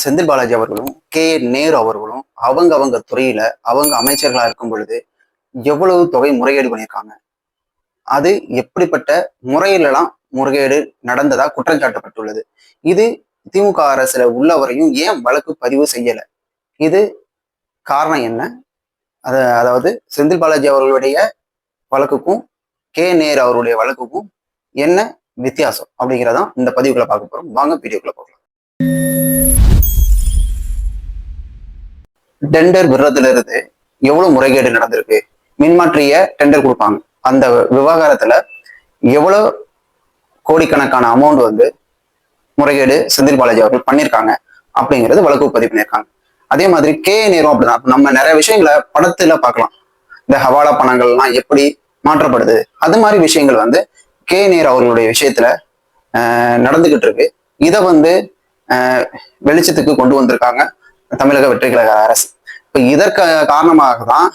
செந்தில் பாலாஜி அவர்களும் நேரு அவர்களும் அவங்க துறையில அவங்க அமைச்சர்களா இருக்கும் பொழுது எவ்வளவு தொகை முறைகேடு பண்ணியிருக்காங்க. அது எப்படிப்பட்ட முறையிலலாம் முறைகேடு நடந்ததா குற்றம் சாட்டப்பட்டுள்ளது. இது திமுக அரசுல உள்ளவரையும் ஏன் வழக்கு பதிவு செய்யல? இது காரணம் என்ன? அதாவது செந்தில் பாலாஜி அவர்களுடைய வழக்குக்கும் நேரு அவருடைய வழக்குக்கும் என்ன வித்தியாசம் அப்படிங்கிறதான் இந்த பதிவுகளை பார்க்க போறோம். வாங்க வீடியோக்குள்ள போகலாம். டெண்டர் விடுறதுல இருந்து எவ்வளவு முறைகேடு நடந்திருக்கு, மின்மாற்றிய டெண்டர் கொடுப்பாங்க, அந்த விவகாரத்துல எவ்வளவு கோடிக்கணக்கான அமௌண்ட் முறைகேடு செந்தில் பாலாஜி அவர்கள் பண்ணியிருக்காங்க அப்படிங்கிறது வழக்கு பதிவு பண்ணியிருக்காங்க. அதே மாதிரி நேரு அப்படிதான். நம்ம நிறைய விஷயங்களை படத்துல பார்க்கலாம். இந்த ஹவாலா பணங்கள்லாம் எப்படி மாற்றப்படுது, அது மாதிரி விஷயங்கள் நேரு அவர்களுடைய விஷயத்துல நடந்துகிட்டு இருக்கு. இதை வெளிச்சத்துக்கு கொண்டு வந்திருக்காங்க தமிழக வெற்றி கழக அரசு. இப்ப இதற்கு காரணமாக தான்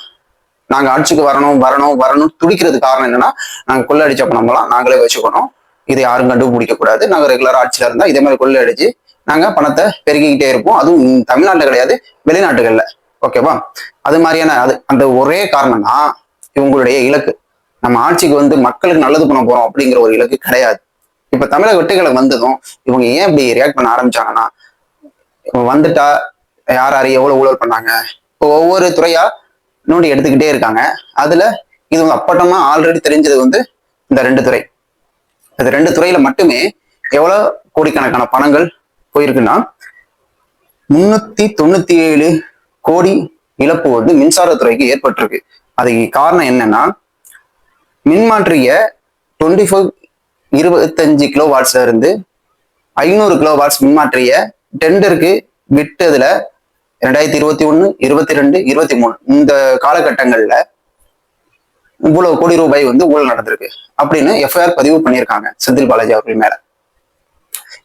நாங்க ஆட்சிக்கு வரணும் துடிக்கிறது. காரணம் என்னன்னா, நாங்க கொள்ளடிச்ச பணம்லாம் நாங்களே வச்சுக்கணும், இதை யாரும் கண்டுபிடிக்க கூடாது, நாங்க ரெகுலரா ஆட்சியில இருந்தா இதே மாதிரி கொள்ளடிச்சு நாங்க பணத்தை பெருகிக்கிட்டே இருப்போம், அதுவும் தமிழ்நாட்டுல கிடையாது வெளிநாட்டுகள்ல. ஓகேவா? அது மாதிரியான அந்த ஒரே காரணம் தான் இவங்களுடைய இலக்கு. நம்ம ஆட்சிக்கு மக்களுக்கு நல்லது பண்ண போறோம் அப்படிங்கிற ஒரு இலக்கு கிடையாது. இப்ப தமிழக வெற்றிகளை வந்ததும் இவங்க ஏன் இப்படி ரியாக்ட் பண்ண ஆரம்பிச்சாங்கன்னா, வந்துட்டா யார் யாரு எவ்வளவு ஊழல் பண்ணாங்க, இப்போ ஒவ்வொரு துறையா நோண்டி எடுத்துக்கிட்டே இருக்காங்க. அதுல இது அப்பட்டமா ஆல்ரெடி தெரிஞ்சது இந்த 2 துறை. இந்த 2 துறையில மட்டுமே எவ்வளவு கோடிக்கணக்கான பணங்கள் போயிருக்குன்னா 397 கோடி இழப்பு மின்சாரத்துறைக்கு ஏற்பட்டிருக்கு. அதுக்கு காரணம் என்னன்னா, மின்மாற்றிய 25 கிலோ வாட்ஸ்ல இருந்து 500 கிலோ வாட்ஸ் மின்மாற்றிய டெண்டருக்கு விட்டதுல 2021, 22, 23 இந்த காலகட்டங்கள்ல இவ்வளவு கோடி ரூபாய் ஊழல் நடந்திருக்கு அப்படின்னு எஃப்ஐஆர் பதிவு பண்ணியிருக்காங்க செந்தில் பாலாஜி அவர்கள் மேல.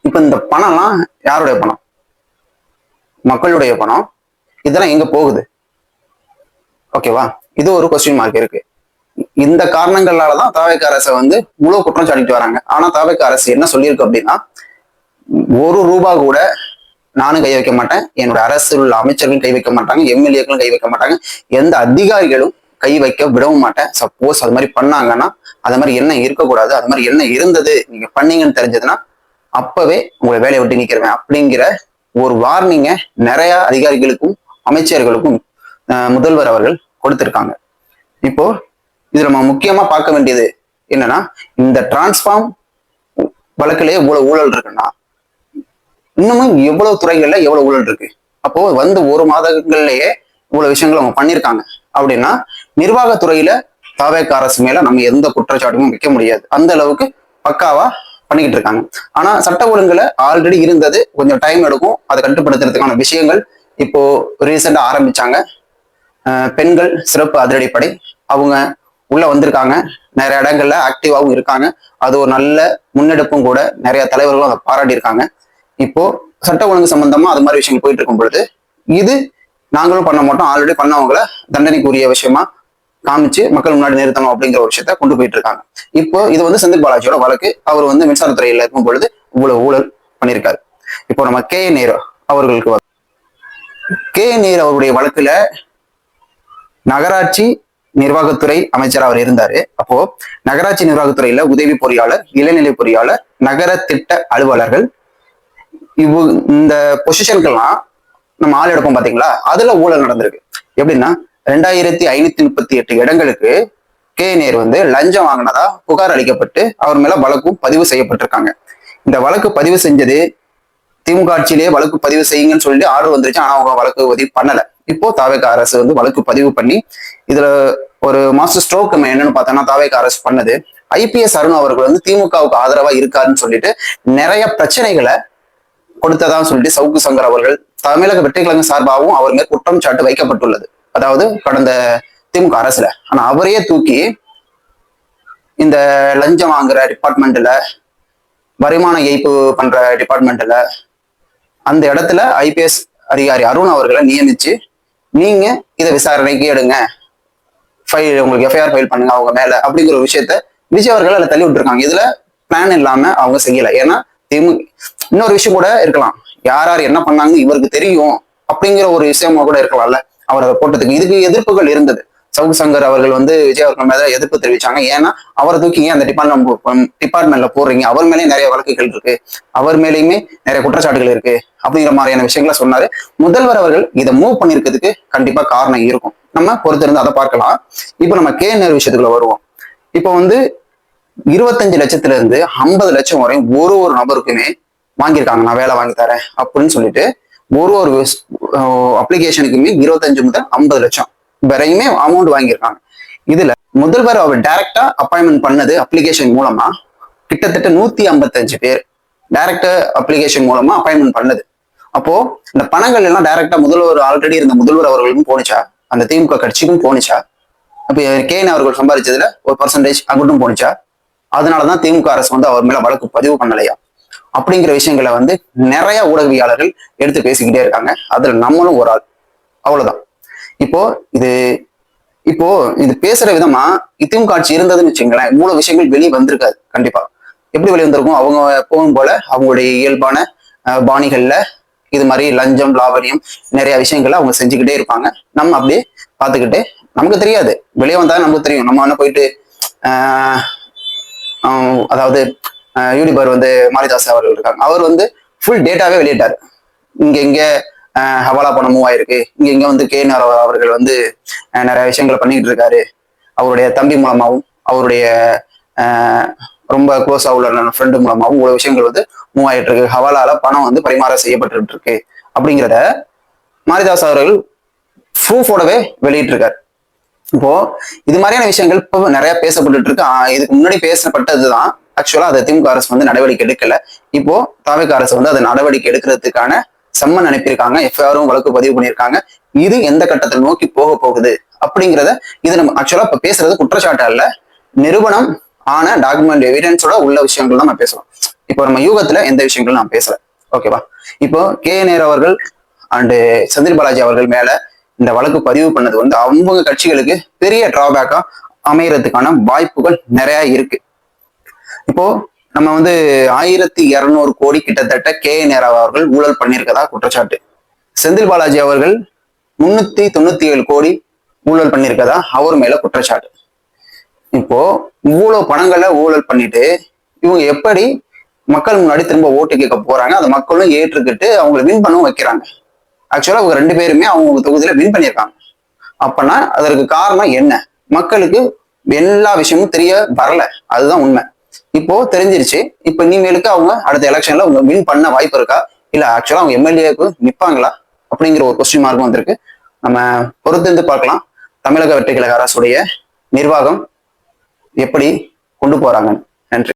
இப்ப இந்த பணம்லாம் யாருடைய பணம்? மக்களுடைய பணம். இதெல்லாம் எங்க போகுது? ஓகேவா? இது ஒரு கொஸ்டின் மார்க் இருக்கு. இந்த காரணங்களாலதான் தாவேக்கா அரசை இவ்வளவு குற்றம் சாட்டிட்டு வராங்க. ஆனா தாவேக்கா அரசு என்ன சொல்லியிருக்கு அப்படின்னா, 1 ரூபாய் கூட நானும் கை வைக்க மாட்டேன், என்னோட அரசு உள்ள அமைச்சர்களும் கை வைக்க மாட்டாங்க, எம்எல்ஏக்களும் கை வைக்க மாட்டாங்க, எந்த அதிகாரிகளும் கை வைக்க விடவும் மாட்டேன். சப்போஸ் அது மாதிரி பண்ணாங்கன்னா, அது மாதிரி என்ன இருக்கக்கூடாது, அது மாதிரி என்ன இருந்தது நீங்க பண்ணீங்கன்னு தெரிஞ்சதுன்னா அப்பவே உங்களை வேலையை விட்டு நிக்கிறேன் அப்படிங்கிற ஒரு வார்னிங்க நிறைய அதிகாரிகளுக்கும் அமைச்சர்களுக்கும் முதல்வர் அவர்கள் கொடுத்திருக்காங்க. இப்போ இது நம்ம முக்கியமா பார்க்க வேண்டியது என்னன்னா, இந்த டிரான்ஸ்ஃபார்ம் வழக்கிலேயே இவ்வளவு ஊழல் இருக்குன்னா இன்னமும் எவ்வளவு துறைகள்ல எவ்வளவு ஊழல் இருக்கு. அப்போ 1 மாதங்கள்லயே இவ்வளவு விஷயங்கள் அவங்க பண்ணியிருக்காங்க அப்படின்னா, நிர்வாகத்துறையில தாவேக்கா அரசு மேல நம்ம எந்த குற்றச்சாட்டுமே வைக்க முடியாது. அந்த அளவுக்கு பக்காவா பண்ணிக்கிட்டு இருக்காங்க. ஆனா சட்ட ஒழுங்குல ஆல்ரெடி இருந்தது, கொஞ்சம் டைம் எடுக்கும் அதை கட்டுப்படுத்துறதுக்கான விஷயங்கள் இப்போ ரீசெண்டா ஆரம்பிச்சாங்க. பெண்கள் சிறப்பு அதிரடிப்படை அவங்க உள்ள வந்திருக்காங்க, நிறைய இடங்கள்ல ஆக்டிவாகவும் இருக்காங்க. அது ஒரு நல்ல முன்னெடுப்பும் கூட. நிறைய தலைவர்களும் அதை பாராட்டியிருக்காங்க. இப்போ சட்ட ஒழுங்கு சம்பந்தமா அது மாதிரி விஷயங்கள் போயிட்டு இருக்கும் பொழுது இது நாங்களும் பண்ண மாட்டோம், ஆல்ரெடி பண்ணவங்களை தண்டனைக்குரிய விஷயமா காமிச்சு மக்கள் முன்னாடி நிறுத்தணும் அப்படிங்கிற ஒரு விஷயத்த கொண்டு போயிட்டு இருக்காங்க. இப்போ இது செந்தில் பாலாஜியோட வழக்கு. அவர் மின்சாரத்துறையில இருக்கும் பொழுது இவ்வளவு ஊழல் பண்ணியிருக்காரு. இப்போ நம்ம நேரு அவர்களுக்கு நேரு அவருடைய வழக்குல நகராட்சி நிர்வாகத்துறை அமைச்சர் அவர் இருந்தாரு. அப்போ நகராட்சி நிர்வாகத்துறையில உதவி பொறியாளர், இளநிலை பொறியாளர், நகர திட்ட அலுவலர்கள், இந்த பொசிஷனுக்கெல்லாம் நம்ம ஆள் எடுப்போம் பாத்தீங்களா, அதுல ஊழல் நடந்திருக்கு. எப்படின்னா 2538 இடங்களுக்கு நேரு லஞ்சம் வாங்கினதா புகார் அளிக்கப்பட்டு அவர் மேல வழக்கும் பதிவு செய்யப்பட்டிருக்காங்க. இந்த வழக்கு பதிவு செஞ்சது திமுக ஆட்சியிலேயே வழக்கு பதிவு செய்யுங்கன்னு சொல்லிட்டு ஆர்டர் வந்துருச்சு. ஆனா அவங்க வழக்கு பதிவு பண்ணல. இப்போ தாவேக்கா அரசு வழக்கு பதிவு பண்ணி இதுல ஒரு மாஸ்டர் ஸ்ட்ரோக் நம்ம என்னன்னு பார்த்தோம்னா, தாவேக்கா அரசு பண்ணது IPS அருண் அவர்கள் திமுகவுக்கு ஆதரவா இருக்காருன்னு சொல்லிட்டு நிறைய பிரச்சனைகளை கொடுத்ததான் சொல்லிட்டு சவுக்கு சங்கர் அவர்கள் தமிழக வெற்றி கழகம் சார்பாகவும் அவர் மேல் குற்றம் சாட்டு வைக்கப்பட்டுள்ளது. அதாவது கடந்த திமுக அரசுல. ஆனா அவரையே தூக்கி இந்த லஞ்சம் வாங்குற டிபார்ட்மெண்ட்ல, வருமான ஏய்ப்பு பண்ற டிபார்ட்மெண்ட்ல, அந்த இடத்துல IPS அதிகாரி அருண் அவர்களை நியமிச்சு நீங்க இதை விசாரணைக்கு எடுங்க, உங்களுக்கு எஃப்ஐஆர் ஃபைல் பண்ணுங்க அவங்க மேல அப்படிங்கிற ஒரு விஷயத்த விஜய் அவர்கள் அதில் தள்ளி விட்டுருக்காங்க. இதுல பிளான் இல்லாம அவங்க செய்யல. ஏன்னா இன்னொரு விஷயம் கூட இருக்கலாம். யார் யார் என்ன பண்ணாங்கன்னு இவருக்கு தெரியும் அப்படிங்கிற ஒரு விஷயமா கூட இருக்கலாம்ல அவர் அதை போட்டதுக்கு. இதுக்கு எதிர்ப்புகள் இருந்தது. சவுக் சங்கர் அவர்கள் வந்து விஜய் அவர்கள் மேல எதிர்ப்பு தெரிவிச்சாங்க. ஏன்னா அவரை தூக்கி ஏன் அந்த டிபார்ட்மெண்ட்ல போடுறீங்க, அவர் மேலேயும் நிறைய வழக்குகள் இருக்கு, அவர் மேலேயுமே நிறைய குற்றச்சாட்டுகள் இருக்கு அப்படிங்கிற மாதிரியான விஷயங்களை சொன்னாரு. முதல்வர் அவர்கள் இதை மூவ் பண்ணிருக்கிறதுக்கு கண்டிப்பா காரணம் இருக்கும், நம்ம பொறுத்திருந்து அதை பார்க்கலாம். இப்போ நம்ம நேரு விஷயத்துக்குள்ள வருவோம். இப்போ வந்து 25 லட்சத்துல இருந்து 50 லட்சம் வரை ஒரு நபருக்குமே வாங்கியிருக்காங்க, நான் வேலை வாங்கி தரேன் அப்படின்னு சொல்லிட்டு ஒரு அப்ளிகேஷனுக்குமே 25 முதல் 50 லட்சம் வரையுமே அமௌண்ட் வாங்கியிருக்காங்க. இதுல முதல்வர் அவர் டைரக்டா அப்பாயின்மெண்ட் பண்ணது அப்ளிகேஷன் மூலமா கிட்டத்தட்ட 155 பேர் டைரக்டா அப்ளிகேஷன் மூலமா அப்பாயின்மெண்ட் பண்ணது. அப்போ இந்த பணங்கள் எல்லாம் டைரக்டா முதல்வர் ஆல்ரெடி இருந்த முதல்வர் அவர்களுக்கும் போனிச்சா, அந்த திமுக கட்சிக்கும் போனிச்சா, அப்ப அவர்கள் சம்பாதிச்சதுல ஒரு பர்சன்டேஜ் அங்கிட்டும் போனிச்சா, அதனாலதான் திமுக அரசு வந்து அவர் மேல வழக்கு பதிவு பண்ணலையா அப்படிங்கிற விஷயங்களை வந்து நிறைய ஊடகவியாளர்கள் எடுத்து பேசிக்கிட்டே இருக்காங்க. அதுல நம்மளும் ஒரு ஆள். அவ்வளவுதான். இப்போ இது பேசுற விதமா திமுக ஆட்சி இருந்ததுன்னு வச்சுங்களேன், இவ்வளவு விஷயங்கள் வெளியே வந்திருக்காது. கண்டிப்பா எப்படி வெளியே வந்திருக்கும், அவங்க போகும் போல அவங்களுடைய இயல்பான பாணிகள்ல இது மாதிரி லஞ்சம் லாவரியம் நிறைய விஷயங்களை அவங்க செஞ்சுக்கிட்டே இருப்பாங்க. நம்ம அப்படியே பார்த்துக்கிட்டே, நமக்கு தெரியாது, வெளியே வந்தா நமக்கு தெரியும். நம்ம என்ன போயிட்டு அதாவது யூடியூபர் வந்து மாரிதாஸ் அவர்கள் இருக்காங்க, அவர் வந்து ஃபுல் டேட்டாவே வெளியிட்டாரு. இங்க ஹவாலா பணம் மூவ் ஆயிருக்கு, இங்க வந்து நேரு அவர்கள் வந்து நிறைய விஷயங்களை பண்ணிக்கிட்டு இருக்காரு, அவருடைய தம்பி மூலமாகவும் அவருடைய ரொம்ப க்ளோஸா உள்ள ஃப்ரெண்டு மூலமாகவும் இவ்வளவு விஷயங்கள் வந்து மூவ் ஆயிட்டு இருக்கு, ஹவாலால பணம் வந்து பரிமாற செய்யப்பட்டு இருக்கு அப்படிங்கிறத மாரிதாஸ் அவர்கள் ப்ரூஃபோடவே வெளியிட்டு இருக்காரு. இப்போ இது மாதிரியான விஷயங்கள் இப்போ நிறைய பேசப்பட்டு இருக்கு. இதுக்கு முன்னாடி பேசப்பட்டதுதான். ஆக்சுவலா அதை திமுக அரசு வந்து நடவடிக்கை எடுக்கல. இப்போ தவிக அரசு வந்து அதை நடவடிக்கை எடுக்கிறதுக்கான சம்மன் அனுப்பியிருக்காங்க, எஃப்ஐஆரும் வழக்கு பதிவு பண்ணியிருக்காங்க. இது எந்த கட்டத்தை நோக்கி போக போகுது அப்படிங்கிறத இது நம்ம ஆக்சுவலா இப்ப பேசுறது குற்றச்சாட்டு அல்ல, நிரூபணம் ஆன டாக்குமெண்ட் எவிடன்ஸோட உள்ள விஷயங்கள் தான் நம்ம பேசலாம். இப்போ நம்ம யூகத்துல எந்த விஷயங்களும் நான் பேசல. ஓகேவா? இப்போ நேரு அவர்கள் அண்டு செந்தில் பாலாஜி அவர்கள் மேல இந்த வழக்கு பதிவு பண்ணது வந்து அவங்க கட்சிகளுக்கு பெரிய டிராபேக்கா அமையறதுக்கான வாய்ப்புகள் நிறைய இருக்கு. இப்போ நம்ம வந்து 1200 கோடி கிட்டத்தட்ட நேரு அவர்கள் ஊழல் பண்ணியிருக்கதா குற்றச்சாட்டு. செந்தில் பாலாஜி அவர்கள் 397 கோடி ஊழல் பண்ணியிருக்கதா அவர் மேல குற்றச்சாட்டு. இப்போ இவ்வளவு பணங்களை ஊழல் பண்ணிட்டு இவங்க எப்படி மக்கள் முன்னாடி திரும்ப ஓட்டு கேட்க போறாங்க, அந்த மக்களும் ஏற்றுக்கிட்டு அவங்களை வின் பண்ணவும் வைக்கிறாங்க. ஆக்சுவலா அவங்க 2 பேருமே அவங்க தொகுதியில வின் பண்ணியிருக்காங்க. அப்பனா அதற்கு காரணம் என்ன? மக்களுக்கு எல்லா விஷயமும் தெரிய வரல, அதுதான் உண்மை. இப்போ தெரிஞ்சிருச்சு. இப்ப இனிமேலுக்கு அவங்க அடுத்த எலெக்ஷன்ல அவங்க வின் பண்ண வாய்ப்பு இருக்கா, இல்ல ஆக்சுவலா அவங்க எம்எல்ஏக்கு நிப்பாங்களா அப்படிங்கிற ஒரு கொஸ்டின் மார்க்கும் வந்திருக்கு. நம்ம பொறுத்திருந்து பார்க்கலாம் தமிழக வெற்றி கழக அரசுடைய நிர்வாகம் எப்படி கொண்டு போறாங்க.